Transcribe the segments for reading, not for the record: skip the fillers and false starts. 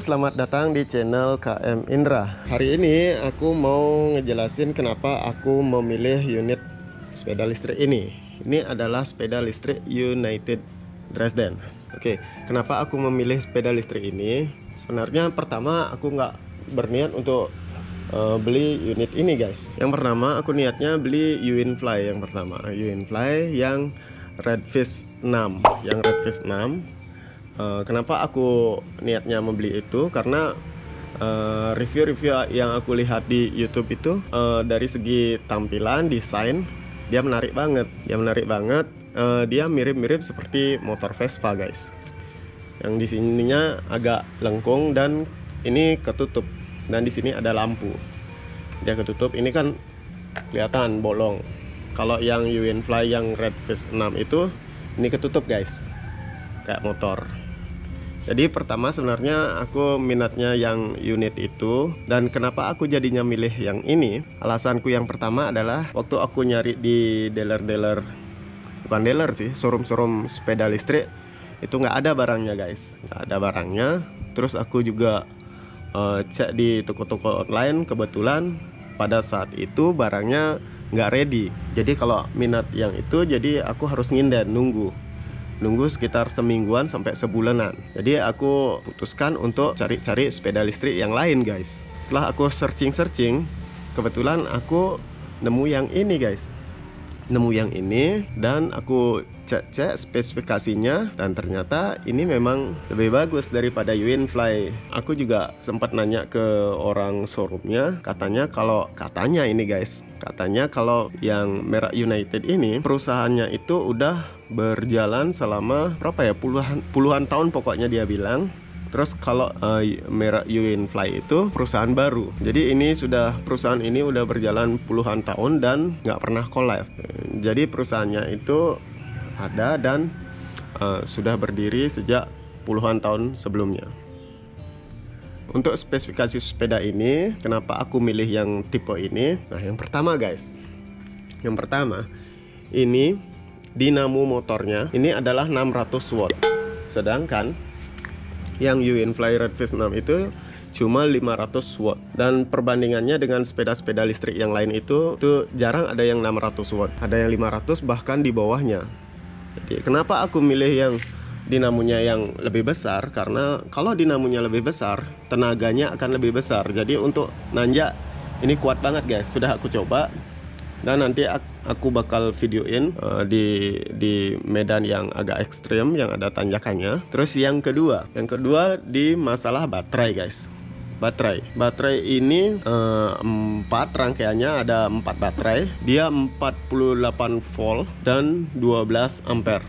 selamat datang di channel KM Indra. Hari ini aku mau ngejelasin kenapa aku memilih unit sepeda listrik ini. Ini adalah sepeda listrik United Dresden. Oke, kenapa aku memilih sepeda listrik ini? Sebenarnya pertama aku nggak berniat untuk beli unit ini guys. Yang pertama aku niatnya beli Uinfly yang pertama. Uinfly yang Redfish 6. Yang Redfish 6. Kenapa aku niatnya membeli itu? Karena review-review yang aku lihat di YouTube itu dari segi tampilan, desain, dia menarik banget. Dia mirip-mirip seperti motor Vespa, guys. Yang di sininya agak lengkung dan ini ketutup. Dan di sini ada lampu. Dia ketutup. Ini kan kelihatan bolong. Kalau yang Uinfly yang Redfish 6 itu ini ketutup, guys. Kayak motor. Jadi pertama sebenarnya aku minatnya yang unit itu. Dan kenapa aku jadinya milih yang ini? Alasanku yang pertama adalah waktu aku nyari di dealer-dealer, bukan dealer sih, showroom-showroom sepeda listrik, itu nggak ada barangnya guys, nggak ada barangnya. Terus aku juga cek di toko-toko online, kebetulan pada saat itu barangnya nggak ready. Jadi kalau minat yang itu, jadi aku harus nginden, nunggu sekitar semingguan sampai sebulanan. Jadi aku putuskan untuk cari-cari sepeda listrik yang lain guys. Setelah aku searching, kebetulan aku nemu yang ini guys. Nemu yang ini dan aku cek spesifikasinya, dan ternyata ini memang lebih bagus daripada Uinfly. Aku juga sempat nanya ke orang showroomnya, katanya ini guys, katanya kalau yang merek United ini perusahaannya itu udah berjalan selama berapa ya, puluhan tahun pokoknya dia bilang. Terus kalau merek Uinfly itu perusahaan baru. Jadi perusahaan ini udah berjalan puluhan tahun dan nggak pernah collab. Jadi perusahaannya itu ada dan sudah berdiri sejak puluhan tahun sebelumnya. Untuk spesifikasi sepeda ini, kenapa aku milih yang tipe ini? Nah, yang pertama guys, ini dinamo motornya ini adalah 600 watt. Sedangkan yang Uinfly Redfish 6 itu cuma 500 watt. Dan perbandingannya dengan sepeda-sepeda listrik yang lain itu jarang ada yang 600 watt. Ada yang 500 bahkan di bawahnya. Jadi kenapa aku milih yang dinamonya yang lebih besar? Karena kalau dinamonya lebih besar, tenaganya akan lebih besar. Jadi untuk nanjak ini kuat banget guys. Sudah aku coba. Dan nanti aku bakal videoin di medan yang agak ekstrim, yang ada tanjakannya. Terus yang kedua di masalah baterai guys. Baterai ini 4 rangkaiannya, ada 4 baterai. Dia 48 volt dan 12 ampere.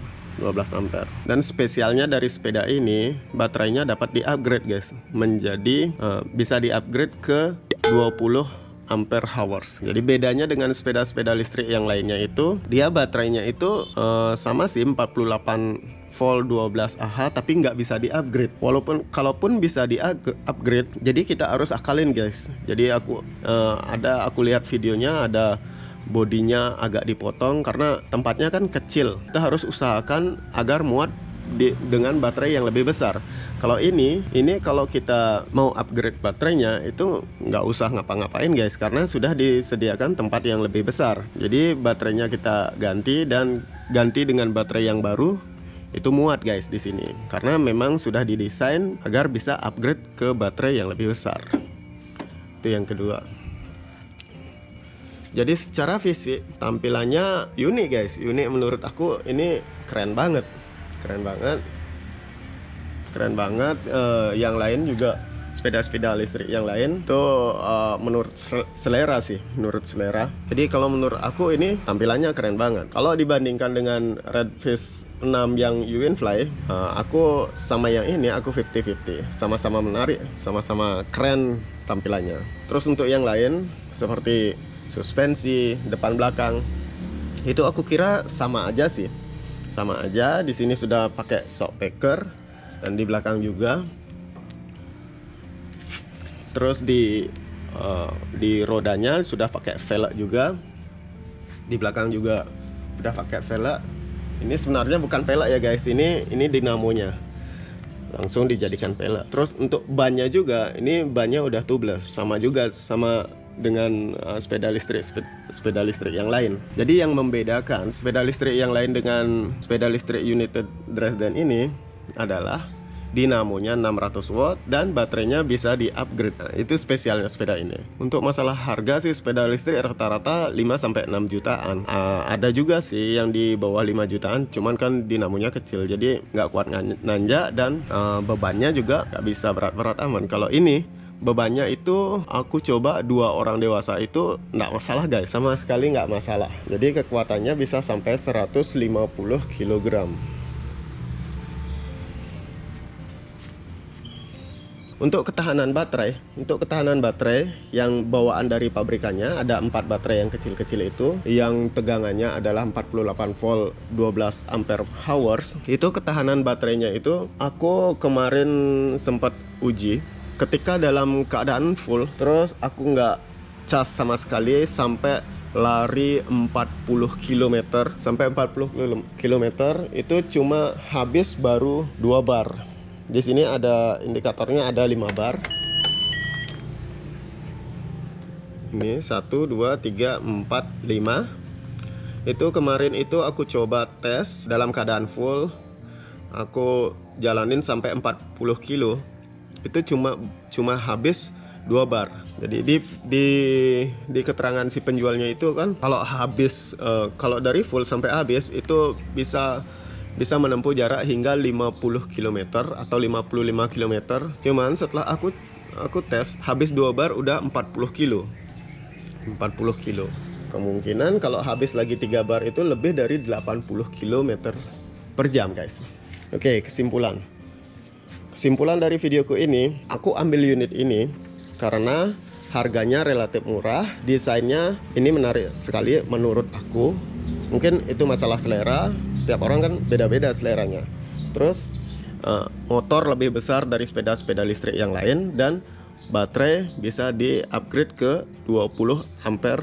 Dan spesialnya dari sepeda ini, baterainya dapat di-upgrade guys, menjadi bisa di-upgrade ke 20 ampere hours. Jadi bedanya dengan sepeda-sepeda listrik yang lainnya itu, dia baterainya itu sama sih 48 volt 12 Ah, tapi nggak bisa di-upgrade. Kalaupun bisa di-upgrade, jadi kita harus akalin guys. Jadi aku lihat videonya, ada bodinya agak dipotong karena tempatnya kan kecil. Kita harus usahakan agar muat dengan baterai yang lebih besar. Kalau ini kalau kita mau upgrade baterainya itu nggak usah ngapa-ngapain guys, karena sudah disediakan tempat yang lebih besar. Jadi baterainya kita ganti dengan baterai yang baru, itu muat guys di sini. Karena memang sudah didesain agar bisa upgrade ke baterai yang lebih besar. Itu yang kedua. Jadi secara fisik tampilannya unik guys. Unik menurut aku, ini keren banget. Yang lain juga, sepeda-sepeda listrik yang lain tuh menurut selera. Jadi kalau menurut aku ini tampilannya keren banget. Kalau dibandingkan dengan Redfish 6 yang Uinfly, aku sama yang ini aku 50-50. Sama-sama menarik, sama-sama keren tampilannya. Terus untuk yang lain seperti suspensi depan belakang, itu aku kira sama aja sih. Di sini sudah pakai shock breaker dan di belakang juga. Terus di rodanya sudah pakai velg juga. Di belakang juga sudah pakai velg. Ini sebenarnya bukan velg ya guys. Ini dinamonya. langsung dijadikan pelek. Terus untuk bannya juga, ini bannya udah tubeless, sama juga sama dengan sepeda listrik yang lain. Jadi yang membedakan sepeda listrik yang lain dengan sepeda listrik United Dresden ini adalah dinamonya 600 watt dan baterainya bisa di-upgrade. Nah, itu spesialnya sepeda ini. Untuk masalah harga sih sepeda listrik rata-rata 5-6 jutaan. Ada juga sih yang di bawah 5 jutaan, cuman kan dinamonya kecil jadi nggak kuat nanjak dan bebannya juga nggak bisa berat-berat aman. Kalau ini bebannya itu aku coba 2 orang dewasa itu nggak masalah guys, sama sekali nggak masalah. Jadi kekuatannya bisa sampai 150 kg. Untuk ketahanan baterai yang bawaan dari pabrikannya ada 4 baterai yang kecil-kecil itu yang tegangannya adalah 48 volt 12 ampere hours. Itu ketahanan baterainya itu aku kemarin sempat uji ketika dalam keadaan full, terus aku nggak cas sama sekali sampai lari 40 km. Sampai 40 km itu cuma habis baru 2 bar. Di sini ada indikatornya, ada 5 bar. Ini 1, 2, 3, 4, 5. Itu kemarin itu aku coba tes dalam keadaan full. Aku jalanin sampai 40 kilo. Itu cuma habis 2 bar. Jadi di keterangan si penjualnya itu kan kalau habis kalau dari full sampai habis itu bisa menempuh jarak hingga 50 km atau 55 km. Cuman setelah aku tes habis 2 bar udah 40 kilo. Kemungkinan kalau habis lagi 3 bar itu lebih dari 80 km per jam guys. Oke, kesimpulan dari videoku ini, aku ambil unit ini karena harganya relatif murah, desainnya ini menarik sekali menurut aku. Mungkin itu masalah selera, setiap orang kan beda-beda seleranya. Terus motor lebih besar dari sepeda listrik yang lain dan baterai bisa di-upgrade ke 20 ampere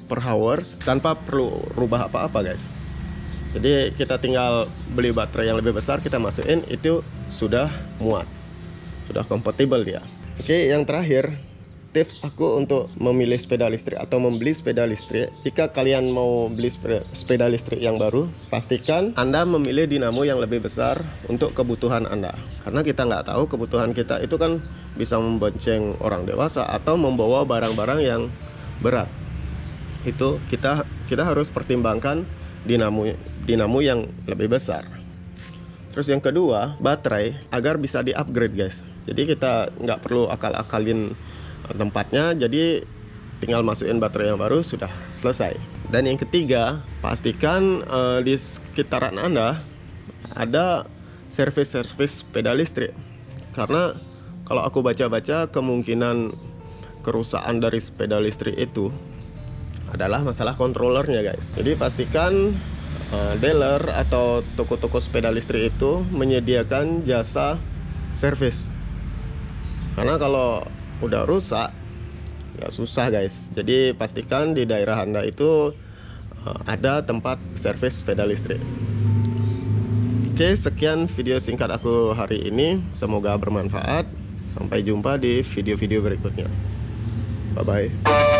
per hours tanpa perlu rubah apa-apa guys. Jadi kita tinggal beli baterai yang lebih besar, kita masukin, itu sudah muat, sudah kompatibel dia. Oke, yang terakhir, tips aku untuk memilih sepeda listrik atau membeli sepeda listrik. Jika kalian mau beli sepeda listrik yang baru, pastikan Anda memilih dinamo yang lebih besar untuk kebutuhan Anda. Karena kita nggak tahu kebutuhan kita itu kan bisa membonceng orang dewasa atau membawa barang-barang yang berat. Itu kita harus pertimbangkan dinamo yang lebih besar. Terus yang kedua, baterai agar bisa di-upgrade guys. Jadi kita nggak perlu akal-akalin tempatnya, jadi tinggal masukin baterai yang baru sudah selesai. Dan yang ketiga, pastikan di sekitaran Anda ada servis sepeda listrik. Karena kalau aku baca-baca, kemungkinan kerusakan dari sepeda listrik itu adalah masalah controllernya guys. Jadi pastikan dealer atau toko-toko sepeda listrik itu menyediakan jasa servis. Karena kalau udah rusak ya susah guys. Jadi pastikan di daerah Anda itu ada tempat servis sepeda listrik. Oke, sekian video singkat aku hari ini, semoga bermanfaat. Sampai jumpa di video-video berikutnya. Bye bye.